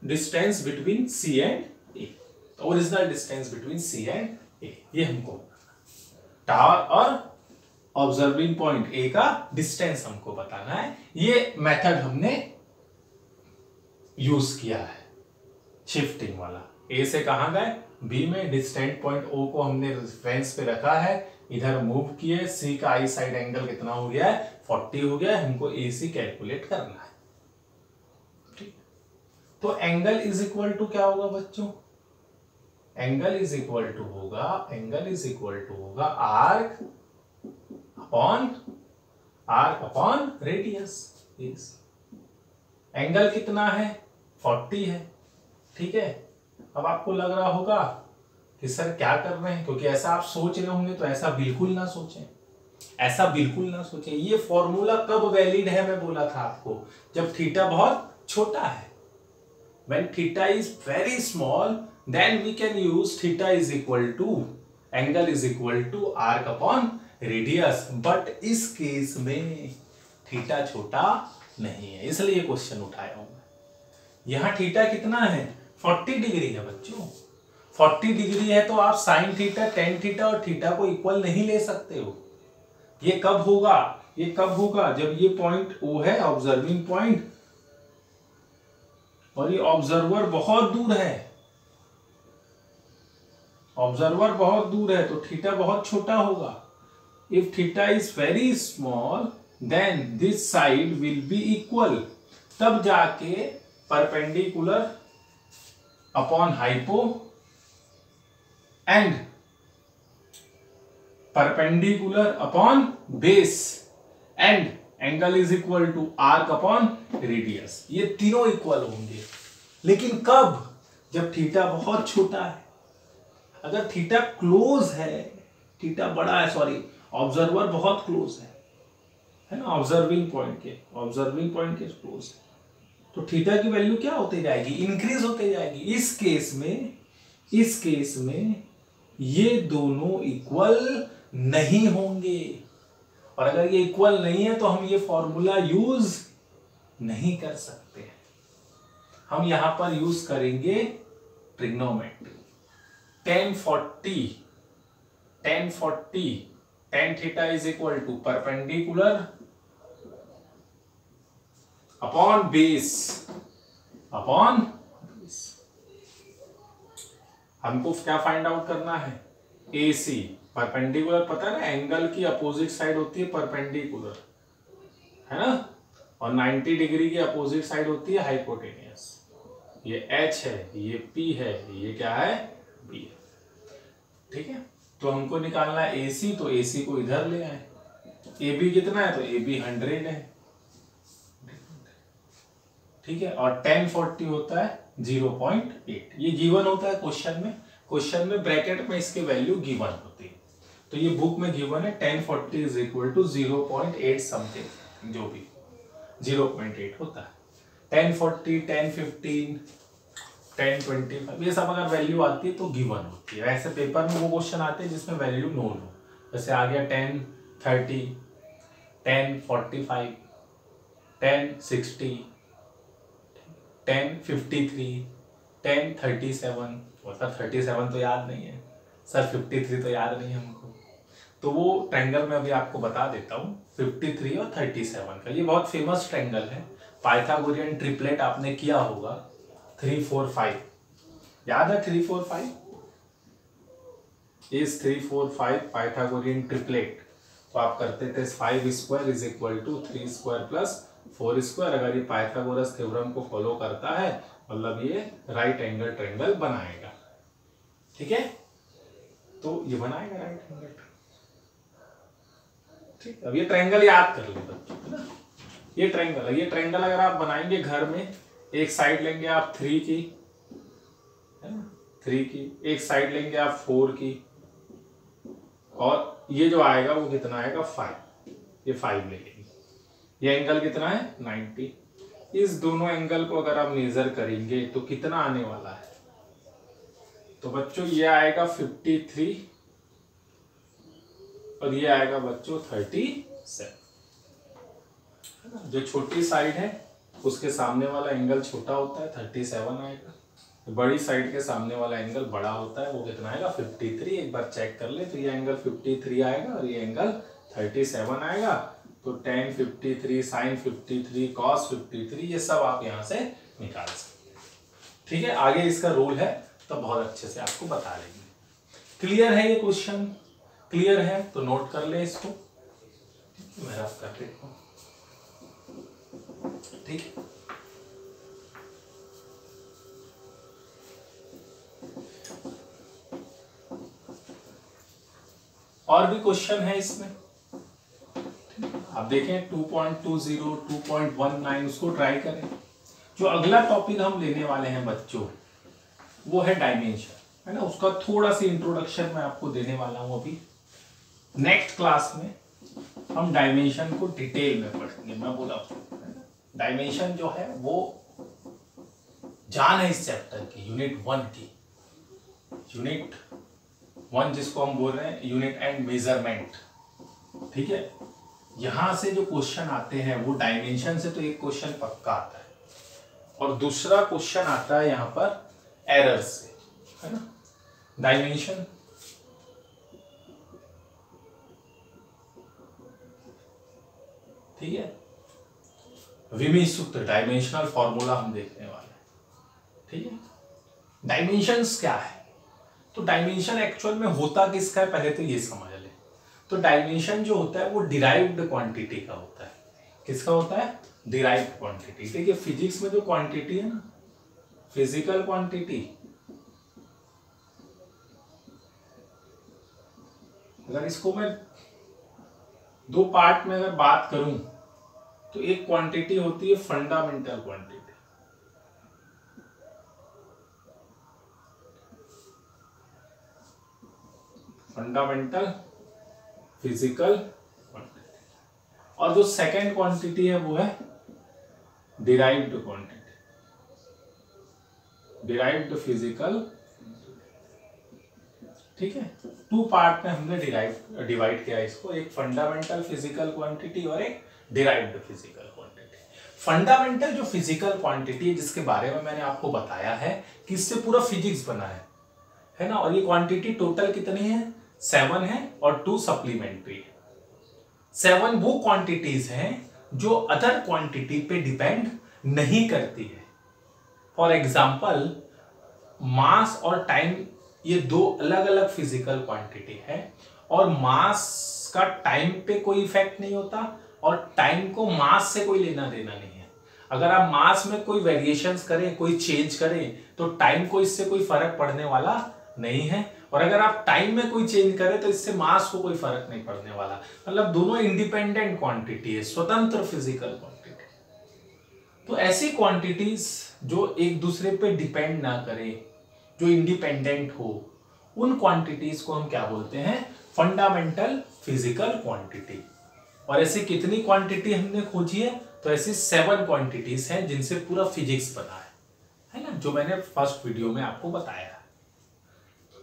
distance between C and A, original distance between C and A, ये हमको बताना। टावर और ऑब्जर्विंग पॉइंट ए का डिस्टेंस हमको बताना है। ये मेथड हमने यूज किया है शिफ्टिंग वाला। ए से कहां गए, बी में, डिस्टेंट पॉइंट ओ को हमने रेफरेंस पे रखा है, इधर मूव किए, सी का आई साइड एंगल कितना हो गया है, 40 हो गया है, हमको ए सी कैलकुलेट करना है। ठीक, तो एंगल इज इक्वल टू क्या होगा बच्चों, एंगल इज इक्वल टू होगा आर्क अपॉन रेडियस। एंगल कितना है, 40 है। ठीक है, अब आपको लग रहा होगा कि सर क्या कर रहे हैं, क्योंकि ऐसा आप सोच रहे होंगे, तो ऐसा बिल्कुल ना सोचें, ये फॉर्मूला कब वैलिड है, मैं बोला था आपको, जब थीटा बहुत छोटा है। When theta is very small, then we can use theta is equal to angle is equal to arc upon radius. But इस केस में थीटा छोटा नहीं है, इसलिए क्वेश्चन उठाया हूं मैं। यहां थीटा कितना है, 40 डिग्री है बच्चों। 40 डिग्री है तो आप साइन थीटा, टेन थीटा और थीटा को इक्वल नहीं ले सकते हो। ये कब होगा, जब ये पॉइंट O है, ऑब्जर्विंग पॉइंट, और ये ऑब्जर्वर बहुत दूर है, तो थीटा बहुत छोटा होगा। If theta is very small then this side will be equal, तब जाके perpendicular upon hypo and perpendicular upon base and angle is equal to arc upon radius, ये तीनों इक्वल होंगे। लेकिन कब, जब थीटा बहुत छोटा है। अगर थीटा क्लोज है, थीटा बड़ा है, सॉरी, ऑब्जर्वर बहुत क्लोज है ना, ऑब्जर्विंग पॉइंट के क्लोज है, तो थीटा की वैल्यू क्या होती जाएगी, इंक्रीज होते जाएगी। इस केस में ये दोनों इक्वल नहीं होंगे, और अगर ये इक्वल नहीं है तो हम ये फॉर्मूला यूज नहीं कर सकते। हम यहां पर यूज करेंगे trigonometry. tan theta is equal to perpendicular upon base. हमको क्या फाइंड आउट करना है, AC परपेंडिकुलर, पता है ना, एंगल की अपोजिट साइड होती है परपेंडिकुलर, है ना, और 90 डिग्री की अपोजिट साइड होती है हाइपोटेनियस। ये H है, ये P है, ये क्या है, B है। ठीक है, तो हमको निकालना है AC, तो AC को इधर ले आए। AB कितना है, तो AB 100 है। ठीक है, और tan 40 होता है 0.8, ये गिवन होता है क्वेश्चन में ब्रैकेट में इसके वैल्यू गिवन होती है, तो ये बुक में गिवन है tan 40 is equal to 0.8 something, जो भी 0.8 होता है। tan 40, tan 15, tan 25, ये सब अगर वैल्यू आती है तो गिवन होती है। ऐसे पेपर में वो क्वेश्चन आते हैं जिसमें वैल्यू नोन हो, जैसे आ गया tan 30, tan 45, tan 60, tan 53, tan 37, मतलब 37 तो याद नहीं है सर, 53 तो याद नहीं है हमको, तो वो ट्रायंगल में अभी आपको बता देता हूँ 53 और 37 का। ये बहुत फेमस ट्रायंगल है, पाइथागोरियन ट्रिपलेट आपने किया होगा, 3 4 5, याद है 3 4 5 इज 3 4 5 पाइथागोरियन ट्रिपलेट। तो आप करते थे 5 square is equal to 3 square plus 4 square. अगर ये पाइथागोरस थ्योरम को फॉलो करता है, मतलब ये राइट एंगल ट्रायंगल बनाएगा। ठीक है, तो ये बनाएगा राइट एंगल। ठीक, अब ये ट्रायंगल याद कर ले बच्चों, है ना, ये ट्रायंगल अगर आप बनाएंगे घर में, एक साइड लेंगे आप 3 की, है ना, 3 की, एक साइड लेंगे आप 4 की, और ये जो आएगा वो कितना आएगा 5, ये 5 ले लेंगे। ये एंगल कितना है 90। इस दोनों एंगल को अगर आप मेजर करेंगे तो कितना आने वाला है, तो बच्चों ये आएगा 53 और ये आएगा बच्चों 37। जो छोटी साइड है उसके सामने वाला एंगल छोटा होता है, 37 आएगा। बड़ी साइड के सामने वाला एंगल बड़ा होता है, वो कितना आएगा 53। एक बार चेक कर ले तो ये एंगल 53 आएगा और ये एंगल 37 आएगा। तो tan 53 sin 53 cos 53 ये सब आप यहाँ से निकाल सकते हैं। ठीक है, आगे इसका रूल है तो बहुत अच्छे से आपको बता देंगे। क्लियर है ये क्वेश्चन? क्लियर है तो नोट कर ले इसको, मैं रफ कर देता हूँ। ठीक है, और भी क्वेश्चन है इसमें, आप देखें 2.20 2.19 उसको ट्राई करें। जो अगला टॉपिक हम लेने वाले हैं बच्चों वो है डायमेंशन, है ना। उसका थोड़ा सी इंट्रोडक्शन मैं आपको देने वाला हूं अभी। नेक्स्ट क्लास में हम डायमेंशन को डिटेल में पढ़ेंगे। मैं बोला डायमेंशन जो है वो जान है इस चैप्टर की, यूनिट 1 की। यूनिट 1 जिसको हम बोल रहे हैं यूनिट एंड मेजरमेंट। ठीक है, यहां से जो क्वेश्चन आते हैं वो डायमेंशन से तो एक क्वेश्चन पक्का आता है और दूसरा क्वेश्चन आता है यहां पर एरर से, है ना। डायमेंशन ठीक है, विमी सूत्र डायमेंशनल फॉर्मूला हम देखने वाले हैं। ठीक है, डायमेंशंस क्या है? तो डायमेंशन एक्चुअल में होता किसका है पहले तो ये समझ ले। तो डायमेंशन जो होता है वो डिराइव्ड क्वांटिटी का होता है। किसका होता है? Derived quantity. देखिए फिजिक्स में जो क्वांटिटी है ना, फिजिकल क्वांटिटी, अगर इसको मैं दो पार्ट में अगर बात करूं तो एक क्वांटिटी होती है fundamental quantity, fundamental physical quantity, और जो सेकेंड क्वांटिटी है वो है डिराइव्ड क्वांटिटी, डिराइव्ड फिजिकल। ठीक है, टू पार्ट में हमने डिवाइड किया इसको, एक फंडामेंटल फिजिकल क्वांटिटी और एक डिराइव्ड फिजिकल क्वांटिटी। फंडामेंटल जो फिजिकल क्वांटिटी है जिसके बारे में मैंने आपको बताया है कि इससे पूरा फिजिक्स बना है ना। और ये क्वांटिटी टोटल कितनी है? 7 है और 2 सप्लीमेंट्री है। 7 वो क्वांटिटीज हैं जो अदर क्वांटिटी पे डिपेंड नहीं करती है। फॉर एग्जाम्पल मास और टाइम, ये दो अलग अलग फिजिकल क्वांटिटी है और मास का टाइम पे कोई इफेक्ट नहीं होता और टाइम को मास से कोई लेना देना नहीं है। अगर आप मास में कोई वेरिएशंस करें, कोई चेंज करें तो टाइम को इससे कोई फर्क पड़ने वाला नहीं है, और अगर आप टाइम में कोई चेंज करें तो इससे मास को कोई फर्क नहीं पड़ने वाला। मतलब दोनों इंडिपेंडेंट क्वांटिटी है, स्वतंत्र फिजिकल क्वांटिटी। तो ऐसी क्वांटिटीज जो एक दूसरे पे डिपेंड ना करें, जो इंडिपेंडेंट हो, उन क्वांटिटीज को हम क्या बोलते हैं? Fundamental physical quantity. और ऐसी कितनी क्वांटिटी हमने खोजी है? तो ऐसी 7 क्वांटिटीज हैं जिनसे पूरा फिजिक्स बना है ना, जो मैंने फर्स्ट वीडियो में आपको बताया।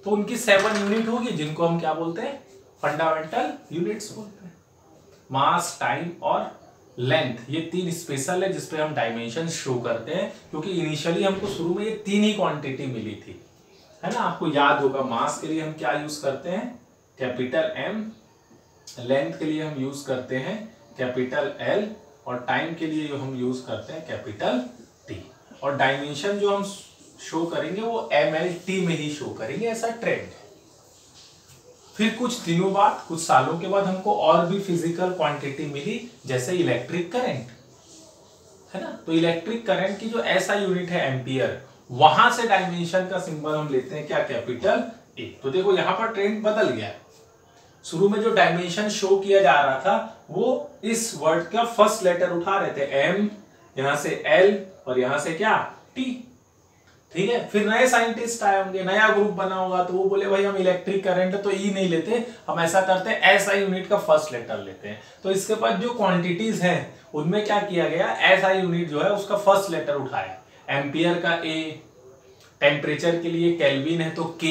तो उनकी 7 यूनिट होगी जिनको हम क्या बोलते हैं? फंडामेंटल यूनिट्स बोलते हैं। मास, टाइम और लेंथ, ये 3 स्पेशल है जिसपे हम डायमेंशन शो करते हैं, क्योंकि इनिशियली हमको शुरू में ये 3 ही क्वांटिटी मिली थी, है ना। आपको याद होगा मास के लिए हम क्या यूज करते हैं? कैपिटल M, लेंथ के लिए हम यूज करते हैं कैपिटल L, और टाइम के लिए जो हम यूज करते हैं कैपिटल T। और डायमेंशन जो हम शो करेंगे वो MLT में ही शो करेंगे, ऐसा ट्रेंड है। फिर कुछ दिनों बाद, कुछ सालों के बाद हमको और भी फिजिकल क्वांटिटी मिली, जैसे इलेक्ट्रिक करंट, है ना। तो इलेक्ट्रिक करंट की जो ऐसा यूनिट है एम्पियर, वहां से डायमेंशन का सिंबल हम लेते हैं क्या? Capital A। तो देखो यहां पर ट्रेंड बदल गया। शुरू में जो डायमेंशन शो किया जा रहा था वो इस वर्ड का फर्स्ट लेटर उठा रहे थे, M, यहां से L और यहां से क्या? T। ठीक है, फिर नए साइंटिस्ट आए होंगे, नया ग्रुप बना होगा, तो वो बोले भाई हम इलेक्ट्रिक करंट तो E नहीं लेते, हम ऐसा करते हैं ऐसा यूनिट का फर्स्ट लेटर लेते हैं। तो इसके पास जो क्वांटिटीज हैं उनमें क्या किया गया? ऐसा यूनिट जो है उसका फर्स्ट लेटर उठाया। एम्पियर का A, टेम्परेचर के लिए केल्विन है तो K,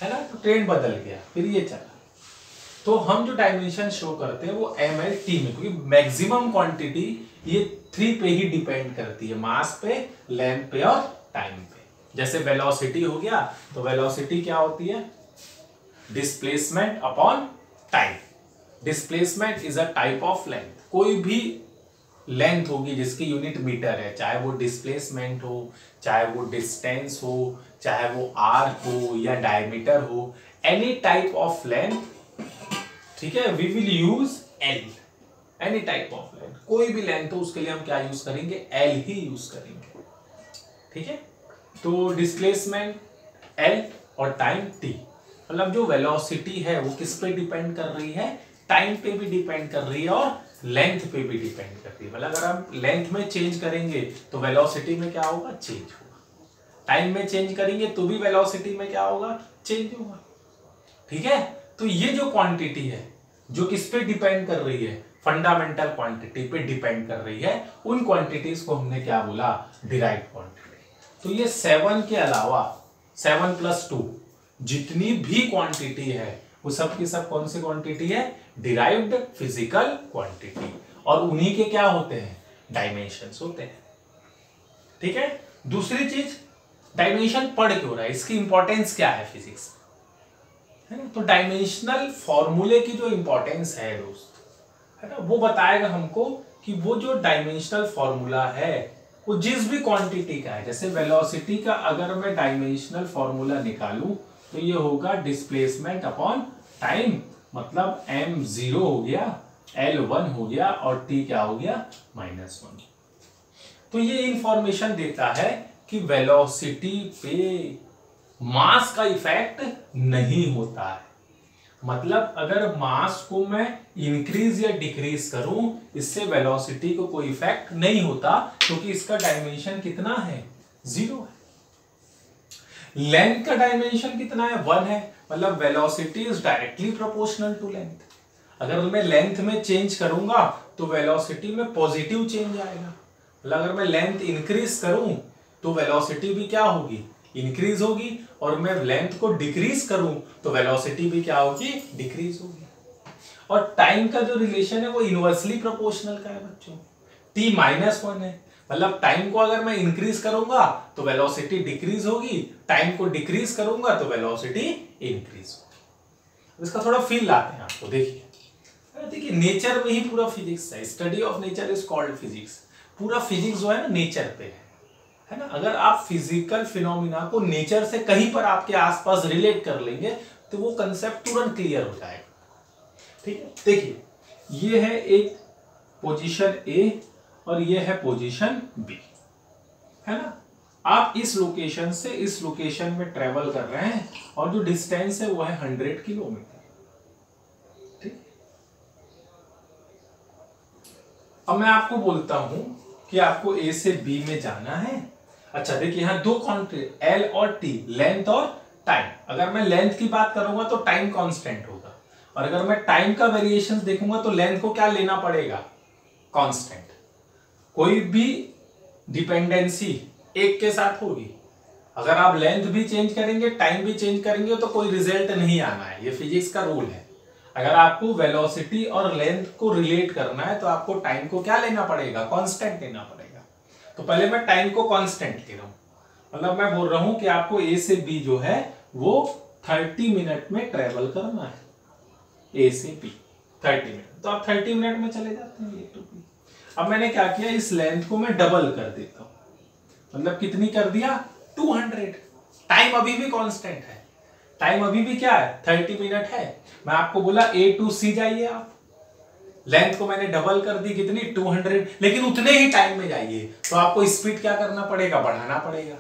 है ना। तो ट्रेंड बदल गया, फिर ये चला। तो हम जो डायमेंशन शो करते हैं वो MLT में, क्योंकि मैक्सिमम क्वांटिटी ये 3 पे ही डिपेंड करती है, मास पे, लेंथ पे और टाइम पे। जैसे वेलोसिटी हो गया, तो वेलोसिटी क्या होती है? Displacement upon time. Displacement is a type of length. कोई भी लेंथ होगी जिसकी यूनिट मीटर है, चाहे वो डिस्प्लेसमेंट हो, चाहे वो डिस्टेंस हो, चाहे वो आर्क हो या डायमीटर हो, एनी टाइप ऑफ लेंथ, ठीक है, we will use L. Any type of length, कोई भी लेंथ हो उसके लिए हम क्या यूज करेंगे? एल ही यूज करेंगे, ठीक है। तो डिस्प्लेसमेंट एल और टाइम टी। मतलब जो वेलोसिटी है वो किस पे डिपेंड कर रही है? टाइम पे भी डिपेंड कर रही है और लेंथ पे भी डिपेंड कर रही है। मतलब अगर हम लेंथ में चेंज करेंगे तो वेलोसिटी में क्या होगा? चेंज होगा। टाइम में चेंज करेंगे तो भी वेलोसिटी में क्या होगा? चेंज होगा, ठीक है। तो ये जो क्वांटिटी है जो किस पे डिपेंड कर रही है? फंडामेंटल क्वांटिटी पे डिपेंड कर रही है। उन क्वांटिटीज को हमने क्या बोला? Derived quantity. तो ये 7 के अलावा 7 + 2 जितनी भी क्वांटिटी है वो सब की सब कौन सी क्वांटिटी है? Derived physical quantity. और उन्हीं के क्या होते हैं? डायमेंशंस होते हैं, ठीक है। दूसरी चीज, डायमेंशन पढ़ क्यों रहा है? इसकी इंपॉर्टेंस क्या है फिजिक्स में, है ना? तो डायमेंशनल फॉर्मूले की जो इंपॉर्टेंस है दोस्त, है ना, वो बताएगा हमको कि वो जो डायमेंशनल फॉर्मूला है वो जिस भी क्वांटिटी का है, जैसे वेलोसिटी का अगर मैं डायमेंशनल फॉर्मूला निकालूं तो ये होगा डिस्प्लेसमेंट अपॉन टाइम। मतलब m0 हो गया, L1 हो गया और t क्या हो गया? -1। तो ये इंफॉर्मेशन देता है कि वेलोसिटी पे मास का इफेक्ट नहीं होता है। मतलब अगर मास को मैं इंक्रीज या डिक्रीज करूं, इससे वेलोसिटी को कोई इफेक्ट नहीं होता, क्योंकि इसका डायमेंशन कितना है? 0 है। लेंथ का डायमेंशन कितना है? 1 है। मतलब velocity is directly proportional to length. अगर मैं लेंथ में चेंज करूंगा तो वेलोसिटी में पॉजिटिव चेंज आएगा। मतलब अगर मैं लेंथ इंक्रीज करूं तो वेलोसिटी भी क्या होगी? इंक्रीज होगी। और मैं लेंथ को डिक्रीज करूं तो वेलोसिटी भी क्या होगी? डिक्रीज होगी। और टाइम का जो रिलेशन है वो इनवर्सली प्रोपोर्शनल का है बच्चों। t -1 है। मतलब टाइम को अगर मैं इंक्रीज करूंगा तो वेलोसिटी डिक्रीज होगी, टाइम को डिक्रीज करूंगा तो वेलोसिटी इंक्रीज होगी। इसका थोड़ा फील लाते हैं आपको। देखिए नेचर में ही पूरा फिजिक्स है। Study of nature is called physics. पूरा फिजिक्स जो है ना नेचर पे है ना। अगर आप फिजिकल फिनोमिना को नेचर से कहीं पर आपके आसपास रिलेट कर लेंगे तो वो कंसेप्ट तुरंत क्लियर हो जाएगा, ठीक है। देखिए ये है एक पोजीशन ए और ये है पोजीशन बी, है ना। आप इस लोकेशन से इस लोकेशन में ट्रेवल कर रहे हैं और जो डिस्टेंस है वो है 100 किलोमीटर, ठीक। अब मैं आपको बोलता हूं कि आपको ए से बी में जाना है। अच्छा देखिए यहां दो क्वांटिटी एल और टी, लेंथ और टाइम। अगर मैं लेंथ की बात करूंगा तो टाइम कांस्टेंट होगा, और अगर मैं टाइम का वेरिएशन देखूंगा तो लेंथ को क्या लेना पड़ेगा? कांस्टेंट। कोई भी डिपेंडेंसी एक के साथ होगी। अगर आप लेंथ भी चेंज करेंगे, टाइम भी चेंज करेंगे तो कोई रिजल्ट नहीं आना है। ये फिजिक्स का रूल है। अगर आपको वेलोसिटी और लेंथ को रिलेट करना है तो आपको टाइम को क्या लेना पड़ेगा? कांस्टेंट लेना पड़ेगा। तो पहले मैं टाइम को कांस्टेंट ले रहा हूं। मतलब मैं बोल रहा हूं कि आपको ए से बी जो है वो 30 मिनट में ट्रेवल करना है। ए से बी 30 मिनट, तो आप 30 मिनट में चले जाते हैं ए टू बी। अब मैंने क्या किया, इस लेंथ को मैं डबल कर देता हूं। मतलब कितनी कर दिया? 200। टाइम अभी भी कांस्टेंट है। टाइम अभी भी क्या है? 30 मिनट है। मैं आपको बोला ए टू सी जाइए आप, लेंथ को मैंने डबल कर दी, कितनी? 200। लेकिन उतने ही टाइम में जाइए तो आपको स्पीड क्या करना पड़ेगा? बढ़ाना पड़ेगा।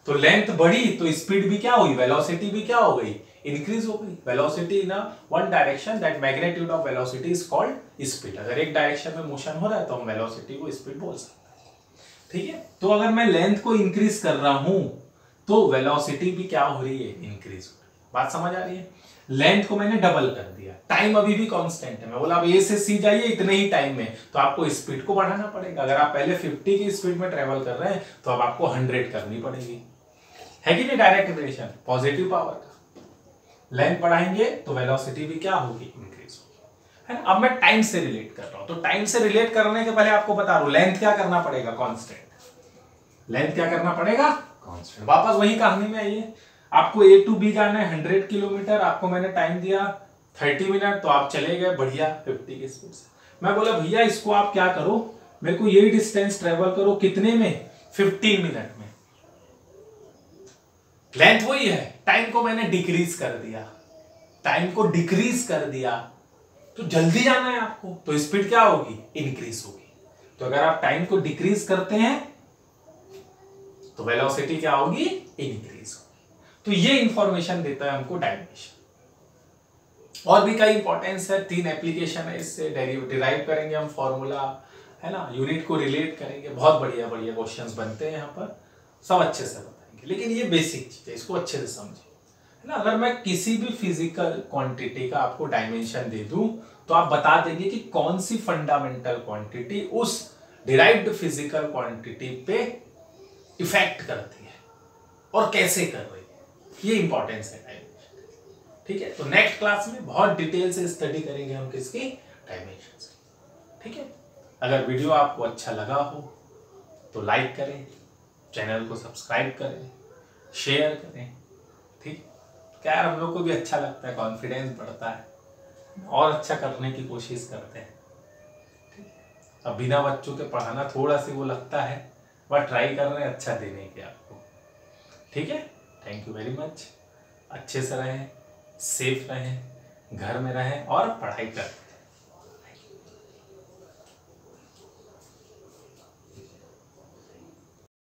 तो लेंथ बढ़ी तो स्पीड भी क्या हुई? वेलोसिटी भी क्या हो गई? इंक्रीज हो गई। Velocity in one direction, that magnitude of velocity is called speed. अगर एक डायरेक्शन में मोशन हो रहा है तो हम वेलोसिटी को स्पीड बोल सकते हैं, ठीक है। तो अगर मैं लेंथ को इंक्रीज कर रहा हूं तो वेलोसिटी भी क्या हो रही है? इंक्रीज हो रही है। बात समझ आ रही है? लेंथ को मैंने डबल कर दिया, टाइम अभी भी कांस्टेंट है। मैं बोला अब ए से सी जाइए इतने ही टाइम में, तो आपको स्पीड को बढ़ाना पड़ेगा। अगर आप पहले 50 की स्पीड में ट्रेवल कर रहे हैं तो अब आपको 100 करनी पड़ेगी, है कि नहीं? डायरेक्ट रिलेशन पॉजिटिव पावर का। लेंथ बढ़ाएंगे तो वेलोसिटी भी क्या होगी? इंक्रीज होगी, है ना। अब मैं टाइम से रिलेट कर रहा हूं, तो टाइम से रिलेट करने के पहले आपको बता रहा हूं लेंथ क्या करना पड़ेगा? कांस्टेंट। लेंथ क्या करना पड़ेगा? कांस्टेंट। वापस वही कहानी में आइए, आपको A to B जाना है 100 किलोमीटर, आपको मैंने टाइम दिया 30 मिनट, तो आप चले गए बढ़िया 50 की स्पीड से। मैं बोला भैया इसको आप क्या करो, मेरे को यही डिस्टेंस ट्रेवल करो कितने में, 15 मिनट में। लेंथ वही है, टाइम को मैंने डिक्रीज कर दिया, टाइम को डिक्रीज कर दिया, तो जल्दी जाना है आपको, तो स्पीड क्या होगी, इंक्रीज होगी। तो अगर आप टाइम को डिक्रीज करते हैं तो वेलोसिटी क्या होगी, इंक्रीज होगी। तो ये इंफॉर्मेशन देता है हमको डायमेंशन। और भी कई इंपॉर्टेंस है, 3 एप्लीकेशन है, इससे डिराइव करेंगे हम फॉर्मूला, है ना, यूनिट को रिलेट करेंगे, बहुत बढ़िया बढ़िया क्वेश्चंस बनते हैं यहाँ पर, सब अच्छे से बताएंगे। लेकिन ये बेसिक चीज है, इसको अच्छे से समझिए, है ना। अगर मैं किसी भी फिजिकल क्वांटिटी का आपको डायमेंशन दे दूं तो आप बता देंगे कि कौन सी फंडामेंटल क्वांटिटी उस डिराइव्ड फिजिकल क्वांटिटी पे इफेक्ट करती है और कैसे कर रही है, ये इंपॉर्टेंस है डायमेंशन। ठीक है, तो नेक्स्ट क्लास में बहुत डिटेल से स्टडी करेंगे हम किसकी, डायमेंशंस की। ठीक है, अगर वीडियो आपको अच्छा लगा हो तो लाइक करें, चैनल को सब्सक्राइब करें, शेयर करें। ठीक, क्या यार हम लोग को भी अच्छा लगता है, कॉन्फिडेंस बढ़ता है और अच्छा करने की कोशिश करते हैं। अब बिना बच्चों के पढ़ाना थोड़ा सी वो लगता है, बट ट्राई कर रहे हैं अच्छा देने के आपको। ठीक है, थैंक यू वेरी मच। अच्छे से रहें, सेफ रहें, घर में रहें और पढ़ाई करें।